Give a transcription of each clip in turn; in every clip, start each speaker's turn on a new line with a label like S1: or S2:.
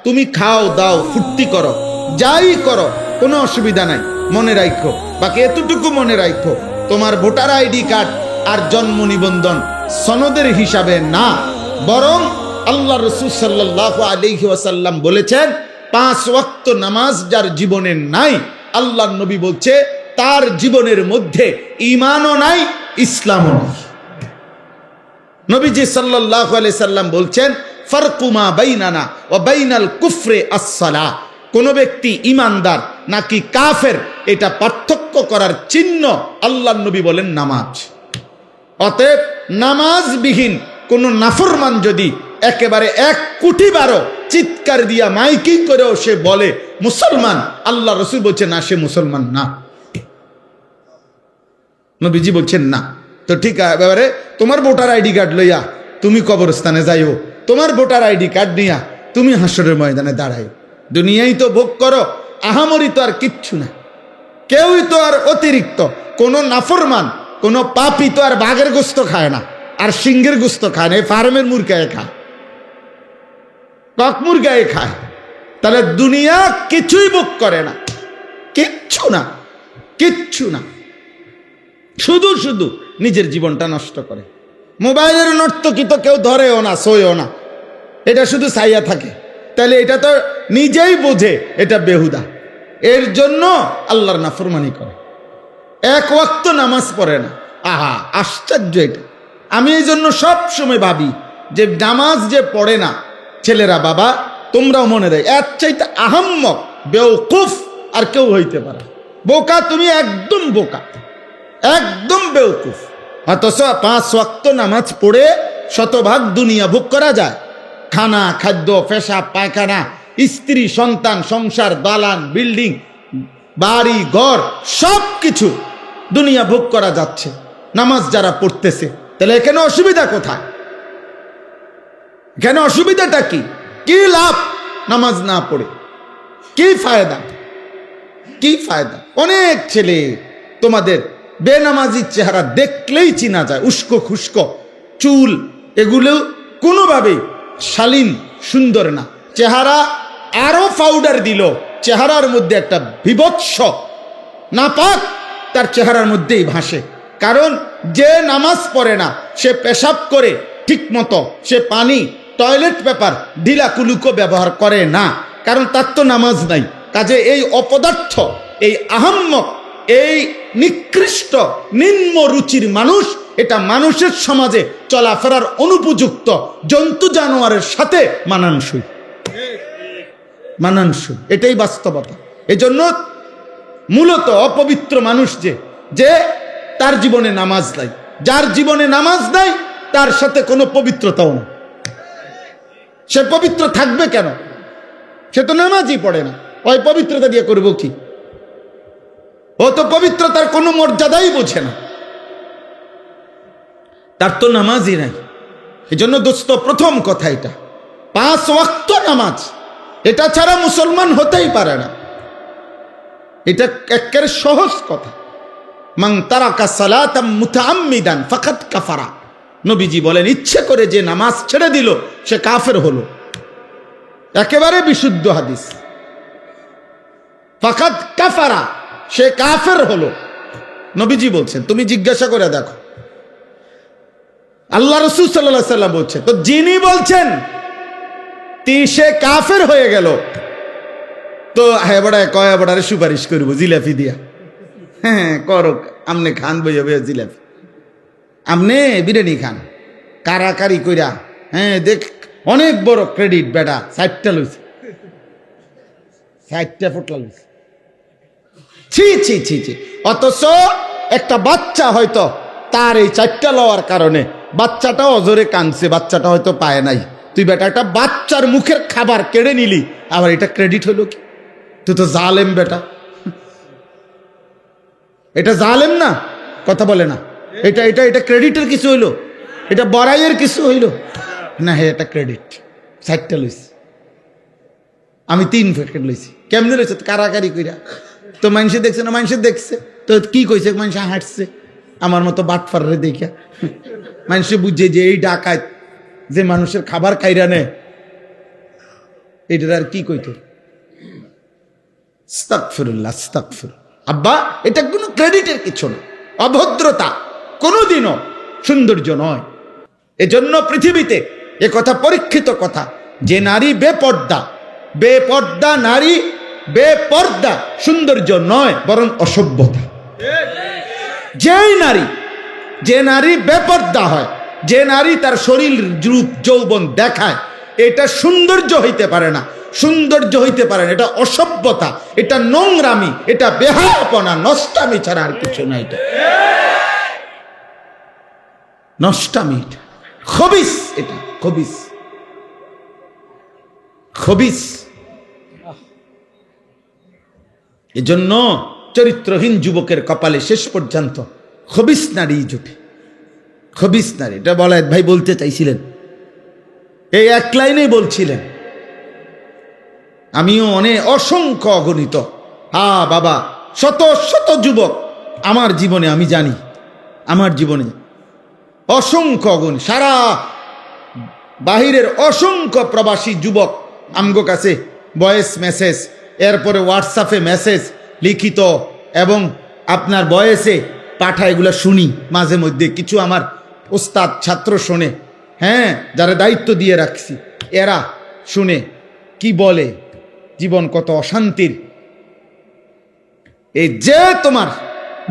S1: তুমি খাও দাও ফুর্তি করো যাই করো কোনো অসুবিধা নাই, মনে রাখো। বাকি এতটুকু মনে রাখো, তোমার ভোটার আইডি কার্ড আর জন্ম নিবন্ধন সনদের হিসাবে না, বরং আল্লাহ রাসূল সাল্লাল্লাহু আলাইহি ওয়াসাল্লাম বলেছেন 5 ওয়াক্ত নামাজ যার জীবনে নাই, আল্লাহর নবী বলছে তার জীবনের মধ্যে ঈমানও নাই, ইসলামও নাই। নবীজি সাল্লাল্লাহু আলাইহি সাল্লাম বলছেন ফারকু মা বাইনানা ওয়া বাইনাল কুফরি আস-সালাহ। কোন ব্যক্তি ঈমানদার নাকি কাফের এটা পার্থক্য করার চিহ্ন আল্লাহর নবী বলেন নামাজ। অতএব নামাজবিহীন কোন নাফরমান যদি একেবারে 1 কোটি বারো চিৎকার দিয়া মাইকিং করেও সে বলে মুসলমান, আল্লাহ রাসূল বলছেন না, সে মুসলমান না। নবীজি বলছেন না। তো ঠিক আছে, এবারে তোমার ভোটার আইডি কার্ড লইয়া তুমি কবরস্থানে যাইও, তোমার ভোটার আইডি কার্ড নিয়া তুমি হাসরের ময়দানে দাঁড়াই, দুনিয়াই তো ভোগ করো, আহামরি তো আর কিচ্ছু না, কেউই তো আর অতিরিক্ত কোন নাফরমান কোন পাপী তো আর বাঘের গোস্ত খায় না, আর সিংহের গোস্ত খায় না, এই ফার্মের মুরগায় খায়, কক মুরগায় খায়। তাহলে দুনিয়া কিছুই ভোগ করে না, কিচ্ছু না, কিচ্ছু না, শুধু শুধু নিজের জীবনটা নষ্ট করে। মোবাইলের নর্তকী তো কেউ ধরেও না, সইও না, এটা শুধু ছাইয়া থাকে। তাহলে এটা তো নিজেই বোঝে এটা বেহুদা, এর জন্য আল্লাহর নাফরমানি করে, 1 ওয়াক্ত নামাজ পড়ে না। আহা আশ্চর্য এটা। আমি এই জন্য সব সময় ভাবি যে নামাজ যে পড়ে না ছেলেরা, বাবা তোমরাও মনে রাখ, এর চাইতে আহাম্মক বেওকুফ আর কেউ হইতে পারে। বোকা তুমি, একদম বোকা, একদম বেওকুফ। অথচ 5 ওয়াক্ত নামাজ পড়ে শতভাগ দুনিয়া ভোগ করা যায়, খানা খাদ্য পেশাব পায়খানা স্ত্রী সন্তান সংসার দালান বিল্ডিং বাড়ি ঘর সব কিছু দুনিয়া ভোগ করা যাচ্ছে নামাজ যারা পড়তেছে। তাহলে এখানে অসুবিধা কোথায়? এখানে অসুবিধাটা কি? কি লাভ নামাজ না পড়ে? কি ফায়দা? কি ফায়দা? অনেক ছেলে তোমাদের বেনামাজি চেহারা দেখলেই চিনা যায়, উস্কো খুস্কো চুল, এগুলো কোনোভাবেই শালীন সুন্দর না। চেহারা আরো পাউডার দিল, চেহারার মধ্যে একটা বিভৎস নাপাক তার চেহারার মধ্যেই ভাসে। কারণ যে নামাজ পড়ে না সে পেশাব করে ঠিক মতো, সে পানি টয়লেট পেপার ঢিলা কুলুকো ব্যবহার করে না, কারণ তার তো নামাজ নাই। কাজে এই অপদার্থ, এই আহাম্মক, এই নিকৃষ্ট নিম্ন রুচির মানুষ, এটা মানুষের সমাজে চলাফেরার অনুপযুক্ত, জন্তু জানোয়ারের সাথে মানানসই, মানানসই, এটাই বাস্তবতা। এজন্য মূলত অপবিত্র মানুষ যে তার জীবনে নামাজ নাই, যার জীবনে নামাজ নাই তার সাথে কোনো পবিত্রতাও না। সে পবিত্র থাকবে কেন? সে তো নামাজই পড়ে না, ওই পবিত্রতা দিয়ে করবো কি? ও তো পবিত্রতার কোনো মর্যাদাই বোঝে না, তার তো নামাজই নাই। এই জন্য দোস্ত, প্রথম কথা এটা 5 ওয়াক্ত নামাজ, এটা ছাড়া মুসলমান হতেই পারে না। এটা একেবারে সহজ কথা। মান তারাকা সালাতাম মুতাআম্মিদান ফাকাদ কাফারা। নবীজি বলেন ইচ্ছে করে যে নামাজ ছেড়ে দিল সে কাফের হলো, একেবারে বিশুদ্ধ হাদিস। ফাকাদ কাফারা, সে কাফের হলো, নবীজি বলছেন। তুমি জিজ্ঞাসা করে দেখো, আল্লাহ রাসূল সাল্লাল্লাহু আলাইহি সাল্লাম বলছেন, তো যিনি বলছেন সে কাফের হয়ে গেল, তো হ্যাঁ বড়ায় কয়া বড়ারে সুপারিশ করবো জিলাপি দিয়া, হ্যাঁ করো, আমনে খান বইয়া বইয়া জিলাপি, আমনে বিরিয়ানি খান কারাকারি কইরা, হ্যাঁ দেখ অনেক বড় ক্রেডিট বেটা, 60টা লইছে, 60টা ফুটলা লইছে, ছি ছি ছি ছি। অথচ একটা বাচ্চা হয়তো তার এই 4টা লওয়ার কারণে বাচ্চাটা অজরে কাঁদছে, বাচ্চাটা হয়তো পায় নাই, তুই বেটা একটা বাচ্চার মুখের খাবার কেড়ে নিলি, আবার এটা ক্রেডিট হইল কি? তুই তো জালেম বেটা, এটা জালেম না? কথা বলে না, এটা এটা এটা ক্রেডিটের কিছু হইলো? এটা বড়াইয়ের কিছু হইলো না? হ্যাঁ এটা ক্রেডিট, 60টা লইছি, আমি 3 প্যাকেট লইছি। কেমনে লইছে? কারাকারি কইরা। তো মানুষে দেখছে না? মানুষে দেখছে তো কি কইছে? মানুষ হাঁটছে আমার মতো বাটফারে দেখা, মানুষে বুঝছে যে এই ডাকাত যে মানুষের খাবার খাইরা নেয়, এটার আর কি কইতো? আস্তাগফিরুল্লাহ, আস্তাগফিরুল্লাহ। আব্বা, এটা কোনো ক্রেডিটের কিছু না, অভদ্রতা কোনোদিনও সৌন্দর্য নয়। এজন্য পৃথিবীতে এ কথা পরীক্ষিত কথা, যে নারী বেপর্দা নারী বেপর্দা সৌন্দর্য নয়, বরং অসভ্যতা। যে নারী বেপর্দা হয়, যে নারী তার শরীর রূপ যৌবন দেখায়, এটা সৌন্দর্য হইতে পারে না। সৌন্দর্য হইতে পারে না, এটা অসভ্যতা, এটা নোংরামি, এটা বেহায়াপনা, নষ্টামি ছাড়া আর কিছু না। এটা নষ্টামি, এটা খবিস, এটা খবিস, খবিস। এজন্য চরিত্রহীন যুবকের কপালে শেষ পর্যন্ত খবিস নারী জুটে, খবিস নারী। এটা বলায়েত ভাই বলতে চাইছিলেন, এই এক লাইনেই বলছিলেন। আমিও অসংখ্য অগণিত বাবা শত শত যুবক আমার জীবনে, আমি জানি আমার জীবনে অসংখ্য অগণিত, সারা বাহিরের অসংখ্য প্রবাসী যুবক আমগো কাছে ভয়েস মেসেজ, এরপরে হোয়াটসঅ্যাপে মেসেজ লিখিত এবং আপনার ভয়েসে পাঠা, এগুলো শুনি মাঝে মধ্যে। কিছু আমার ওস্তাদ ছাত্র শোনে, হ্যাঁ, যারা দায়িত্ব দিয়ে রাখছি, এরা শুনে কি বলে, জীবন কত অশান্তির। এই যে তোমার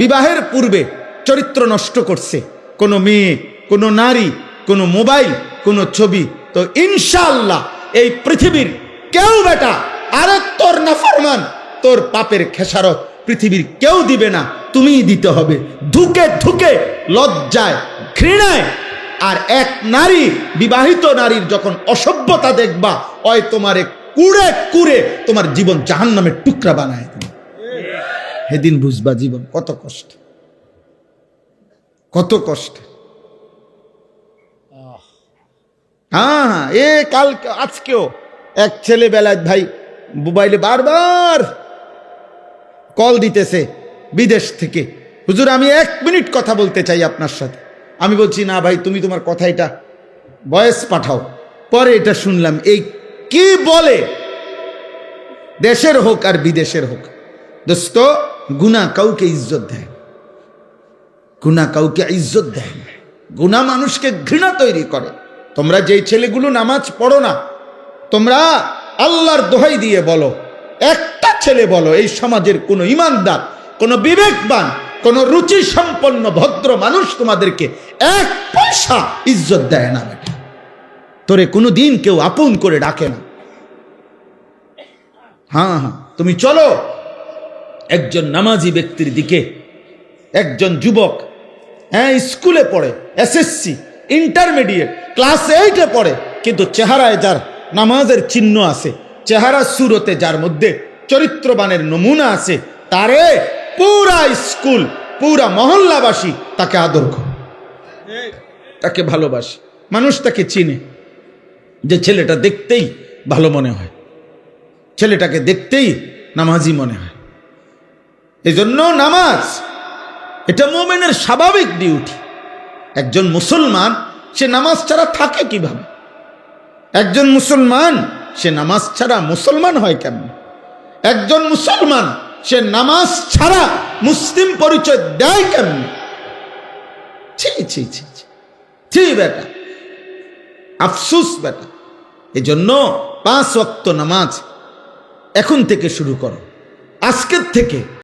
S1: বিবাহের পূর্বে চরিত্র নষ্ট করছে কোনো মেয়ে, কোনো নারী, কোনো মোবাইল, কোনো ছবি, তো ইনশাআল্লাহ এই পৃথিবীর কেউ বেটা, আরে তোর নাফরমান, তোর পাপের খেসারত পৃথিবীর কেউ দিবে না, তুমিই দিতে হবে, ধুকে ধুকে, লজ্জায়, ঘৃণায়। আর এক নারী, বিবাহিত নারীর যখন অসভ্যতা দেখবা, ওই তোমারে কুড়ে কুড়ে তোমার জীবন জাহান্নামের টুকরা বানায় দিবে। সেদিন বুঝবা জীবন কত কষ্ট, কত কষ্ট। হ্যাঁ, কালকে আজকেও এক ছেলে বেলায় ভাই মোবাইলে বারবার কল দিতেছে বিদেশ থেকে, হুজুর আমি 1 মিনিট কথা বলতে চাই আপনার সাথে। আমি বলছি না ভাই, তুমি তোমার কথা এটা ভয়েস পাঠাও। পরে এটা শুনলাম, এই কি বলে, দেশের হোক আর বিদেশের হোক, দোস্ত, গুনাহ কাউকে ইজ্জত দেয়, গুনাহ কাউকে ইজ্জত দেয় না, গুনাহ মানুষকে ঘৃণা তৈরি করে। তোমরা যেই ছেলেগুলো নামাজ পড়ো না, তোমরা আল্লাহর দোহাই দিয়ে বলো, একটা ছেলে বলো এই সমাজের কোন ইমানদার, কোন বিবেকবান, কোন রুচি সম্পন্ন ভদ্র মানুষ তোমাদেরকে 1 পয়সা ইজ্জত দেয় না। বেটা, তোরে কোনোদিন কেউ আপন করে ডাকে না। হ্যাঁ, তুমি চলো একজন নামাজি ব্যক্তির দিকে, একজন যুবক, হ্যাঁ, স্কুলে পড়ে, এসএসসি, ইন্টারমিডিয়েট, ক্লাস 8-এ পড়ে, কিন্তু চেহারায় যার নামাজের চিহ্ন আছে, চেহারা সুরতে যার মধ্যে চরিত্রবানের নমুনা আছে, তারে পুরা স্কুল, পুরা মহল্লাবাসী তাকে আদর করে, তাকে ভালোবাসে, মানুষ তাকে চিনে, যে ছেলেটা দেখতেই ভালো মনে হয়, ছেলেটাকে দেখতেই নামাজি মনে হয়। এজন্য নামাজ এটা মুমিনের স্বাভাবিক ডিউটি। একজন মুসলমান সে নামাজ ছাড়া থাকে কিভাবে? একজন মুসলমান সে নামাজ ছাড়া মুসলমান হয় কেমন? একজন মুসলমান সে নামাজ ছাড়া মুসলিম পরিচয় দেয় কেমন? ছি ছি ছি ছি বেটা, আফসুস বেটা। এজন্য 5 ওয়াক্ত নামাজ এখন থেকে শুরু করো, আজকের থেকে।